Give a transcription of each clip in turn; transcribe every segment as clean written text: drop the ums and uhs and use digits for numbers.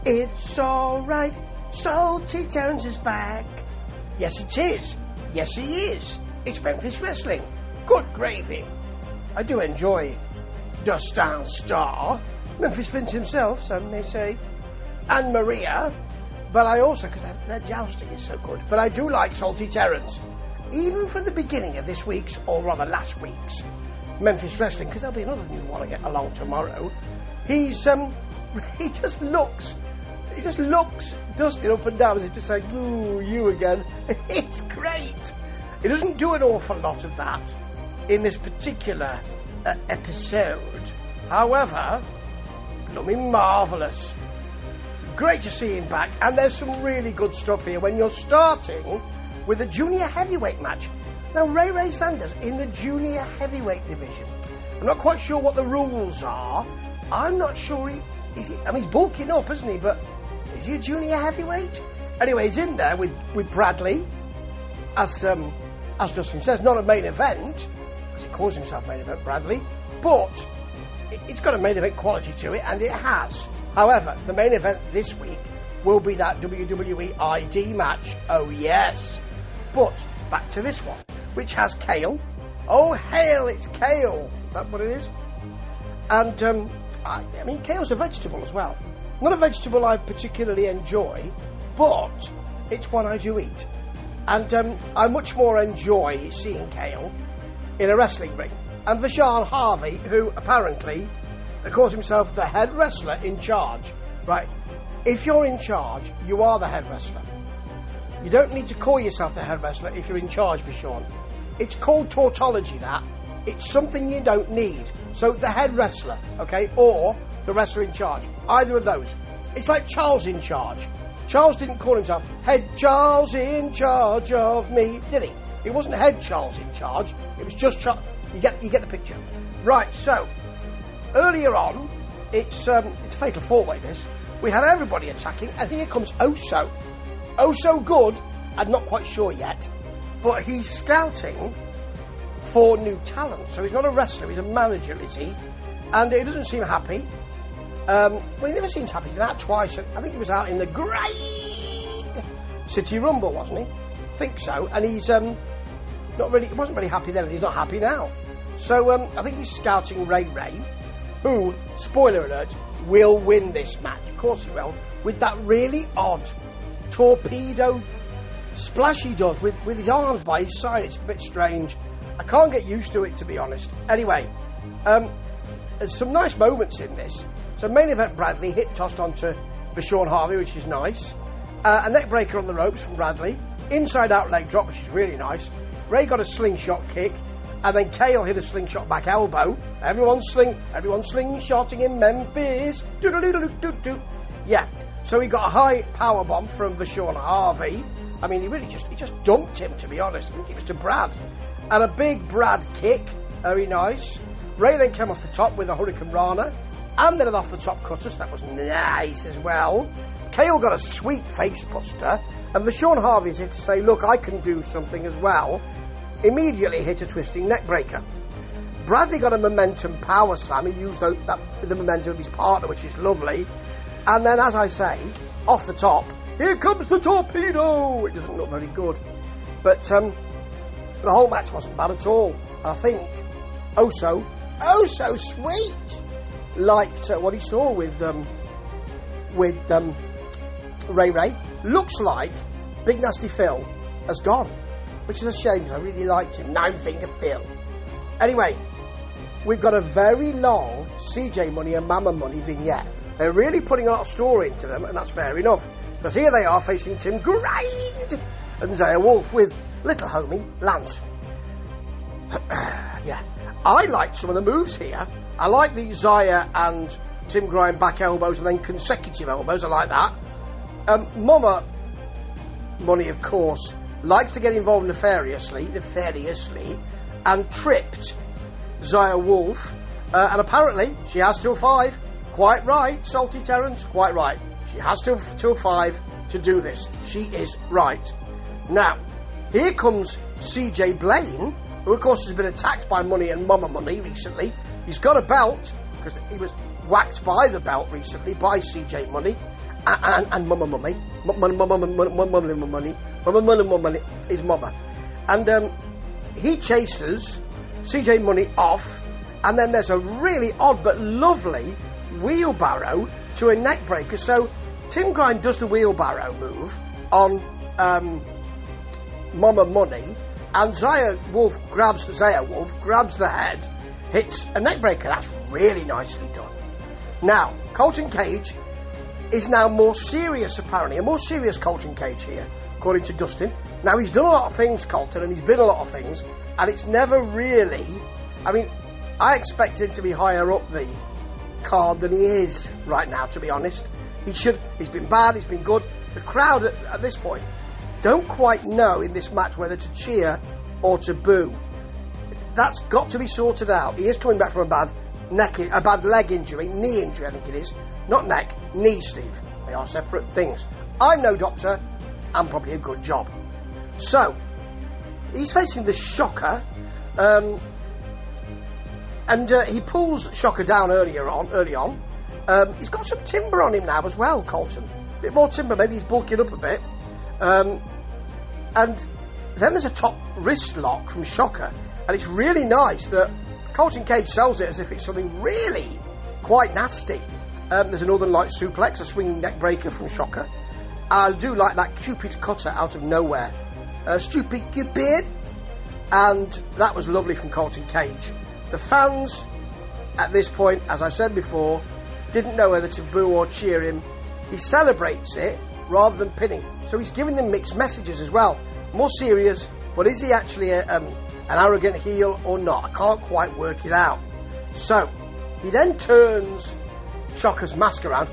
It's alright, Salty Terrence is back. Yes, it is. Yes, he is. It's Memphis Wrestling. Good gravy. I do enjoy Dust Down Star, Memphis Vince himself, some may say, and Maria, but I also, because their jousting is so good, but I do like Salty Terrence, even from the beginning of this week's, or rather last week's, Memphis Wrestling, because there'll be another new one I get along tomorrow. He just looks dusting up and down as if to say, ooh, you again. It's great. He doesn't do an awful lot of that in this particular episode. However, blooming marvellous. Great to see him back, and there's some really good stuff here when you're starting with a junior heavyweight match. Now, Ray Sanders in the junior heavyweight division. I'm not quite sure what the rules are. I'm not sure he's bulking up, isn't he? But is he a junior heavyweight? Anyway, he's in there with Bradley, as Dustin says, not a main event, because he calls himself main event Bradley, but it's got a main event quality to it, and it has. However, the main event this week will be that WWE ID match. Oh, yes. But back to this one, which has Kale. Oh, hail, it's Kale. Is that what it is? And, Kale's a vegetable as well. Not a vegetable I particularly enjoy, but it's one I do eat. And I much more enjoy seeing Kale in a wrestling ring. And Vashon Harvey, who apparently calls himself the head wrestler in charge. Right, if you're in charge, you are the head wrestler. You don't need to call yourself the head wrestler if you're in charge, Vashon. It's called tautology, that. It's something you don't need. So the head wrestler, okay, or the wrestler in charge. Either of those. It's like Charles in charge. Charles didn't call himself Head Charles in charge of me, did he? It wasn't Head Charles in charge. It was just Charles. You get the picture. Right, so earlier on, it's a fatal four-way this. We have everybody attacking, and here comes Oso. Oso good, I'm not quite sure yet, but he's scouting for new talent. So he's not a wrestler, he's a manager, is he? And he doesn't seem happy. He never seems happy. He's been out twice. I think he was out in the Great City Rumble, wasn't he? I think so. And he's he wasn't really happy then, and he's not happy now. So I think he's scouting Ray, who, spoiler alert, will win this match. Of course he will. With that really odd torpedo splash he does with his arms by his side. It's a bit strange. I can't get used to it, to be honest. Anyway, there's some nice moments in this. So main event Bradley hit tossed onto Vashon Harvey, which is nice. A neck breaker on the ropes from Bradley. Inside out leg drop, which is really nice. Ray got a slingshot kick. And then Kale hit a slingshot back elbow. Everyone's slingshotting in Memphis. Do-do-do-do-do-do. Yeah. So he got a high power bomb from Vashon Harvey. I mean, he just dumped him, to be honest. I think it was to Brad. And a big Brad kick. Very nice. Ray then came off the top with a Hurricane Rana. And then an off the top cutter. So that was nice as well. Kale got a sweet face buster. And Vashon Harvey's here to say, look, I can do something as well. Immediately hit a twisting neck breaker. Bradley got a momentum power slam. He used the momentum of his partner, which is lovely. And then, as I say, off the top, here comes the torpedo. It doesn't look very good. But the whole match wasn't bad at all. And I think Oso, oh so sweet, liked what he saw with Ray. Looks like Big Nasty Phil has gone. Which is a shame, because I really liked him. Nine Finger Phil. Anyway, we've got a very long CJ Money and Mama Money vignette. They're really putting a lot of story into them, and that's fair enough. Because here they are facing Tim Grind and Zaya Wolf with little homie Lance. Yeah, I liked some of the moves here. I like the Zaya and Tim Grind back elbows and then consecutive elbows. I like that. Mama Money, of course, likes to get involved nefariously, and tripped Zaya Wolf. And apparently, she has till 5. Quite right, Salty Terrence, quite right. She has till 5 to do this. She is right. Now, here comes CJ Blaine, who of course has been attacked by Money and Mama Money recently. He's got a belt, because he was whacked by the belt recently by CJ Money. and money, his mother. And he chases CJ Money off, and then there's a really odd but lovely wheelbarrow to a neck breaker. So Tim Grind does the wheelbarrow move on Mama Money, and Zaya Wolf grabs the head, hits a neck breaker. That's really nicely done. Now, Colton Cage is now more serious, apparently. A more serious Colton Cage here, according to Dustin. Now, he's done a lot of things, Colton, and he's been a lot of things, and it's never really... I mean, I expected him to be higher up the card than he is right now, to be honest. He's been bad, he's been good. The crowd at this point don't quite know in this match whether to cheer or to boo. That's got to be sorted out. He is coming back from a bad leg injury, knee injury I think it is. Not neck, knee, Steve. They are separate things. I'm no doctor, and probably a good job. So, he's facing the Shocker, and he pulls Shocker down early on. He's got some timber on him now as well, Colton. A bit more timber, maybe he's bulking up a bit. And then there's a top wrist lock from Shocker, and it's really nice that Colton Cage sells it as if it's something really quite nasty. There's a Northern Light suplex, a swinging neck breaker from Shocker. I do like that Cupid cutter out of nowhere. Stupid Cupid. And that was lovely from Colton Cage. The fans, at this point, as I said before, didn't know whether to boo or cheer him. He celebrates it rather than pinning. So he's giving them mixed messages as well. More serious, but is he actually an arrogant heel or not? I can't quite work it out. So, he then turns Shocker's mask around.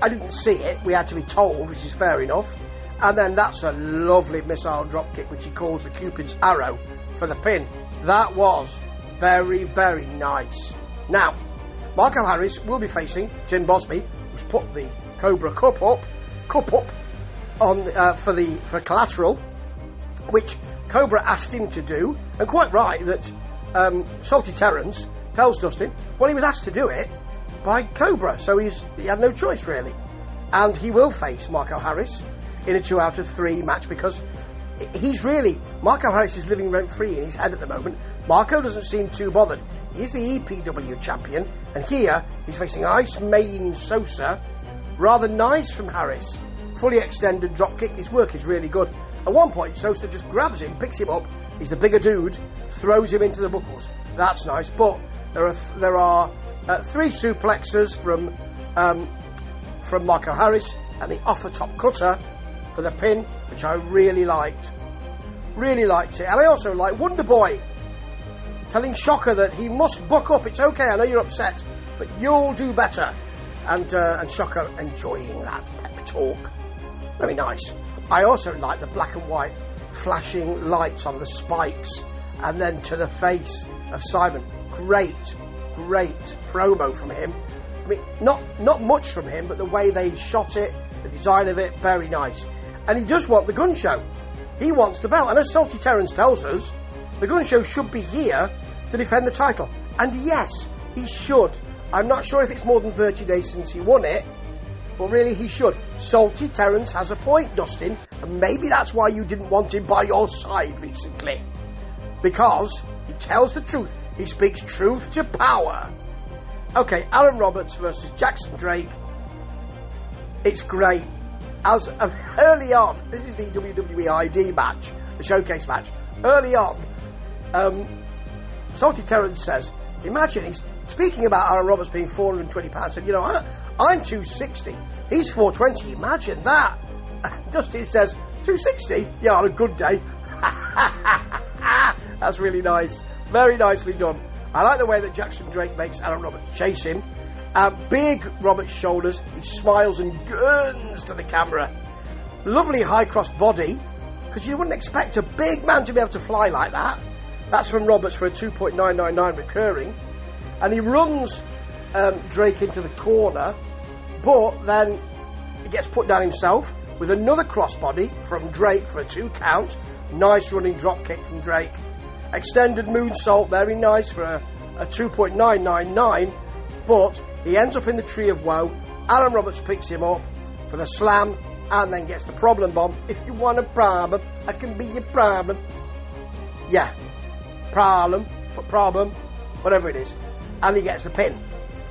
I didn't see it, we had to be told, which is fair enough. And then that's a lovely missile dropkick, which he calls the Cupid's arrow for the pin. That was very, very nice. Now, Marco Harris will be facing Tim Bosby, who's put the Cobra Cup up on for collateral, which Cobra asked him to do, and quite right that Salty Terrence tells Dustin, well, he was asked to do it by Cobra, so he had no choice really. And he will face Marco Harris in a 2 out of 3 match, because Marco Harris is living rent-free in his head at the moment. Marco doesn't seem too bothered. He's the EPW champion, and here he's facing Ice Main Sosa. Rather nice from Harris. Fully extended dropkick. His work is really good. At one point, Sosa just grabs him, picks him up. He's the bigger dude, throws him into the buckles. That's nice. But there are 3 suplexes from Marco Harris, and the off the top cutter for the pin, which I really liked. Really liked it. And I also like Wonder Boy telling Shocker that he must buck up. It's okay, I know you're upset, but you'll do better. And Shocker enjoying that pep talk. Very nice. I also like the black and white flashing lights on the spikes, and then to the face of Simon. Great promo from him. I mean, not much from him, but the way they shot it, the design of it, very nice. And he does want the gun show. He wants the belt. And as Salty Terrence tells us, the gun show should be here to defend the title. And yes, he should. I'm not sure if it's more than 30 days since he won it, but really he should. Salty Terrence has a point, Dustin, and maybe that's why you didn't want him by your side recently. Because he tells the truth. He speaks truth to power. Okay, Aaron Roberts versus Jackson Drake. It's great. As early on, this is the WWE ID match, the showcase match. Early on, Salty Terrence says, imagine, he's speaking about Aaron Roberts being 420 pounds, and I'm 260, he's 420, imagine that. Dusty says, 260? Yeah, on a good day. That's really nice. Very nicely done. I like the way that Jackson Drake makes Aaron Roberts chase him. Big Roberts' shoulders. He smiles and gurns to the camera. Lovely high cross body, because you wouldn't expect a big man to be able to fly like that. That's from Roberts for a 2.999 recurring. And he runs Drake into the corner, but then he gets put down himself with another crossbody from Drake for a 2 count. Nice running drop kick from Drake. Extended moonsault, very nice for a 2.999, but he ends up in the Tree of Woe. Aaron Roberts picks him up for the slam, and then gets the problem bomb. If you want a problem, I can be your problem. Yeah, problem, whatever it is. And he gets the pin.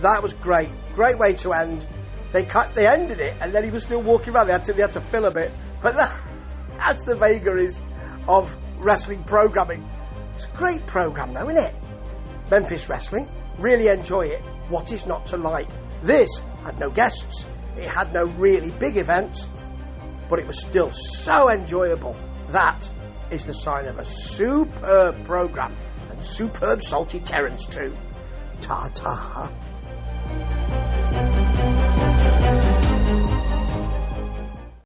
That was great. Great way to end. They ended it, and then he was still walking around. They had to fill a bit. But that's the vagaries of wrestling programming. It's a great program, though, isn't it? Memphis Wrestling. Really enjoy it. What is not to like? This had no guests. It had no really big events, but it was still so enjoyable. That is the sign of a superb program, and superb salty Terrence too. Ta-ta.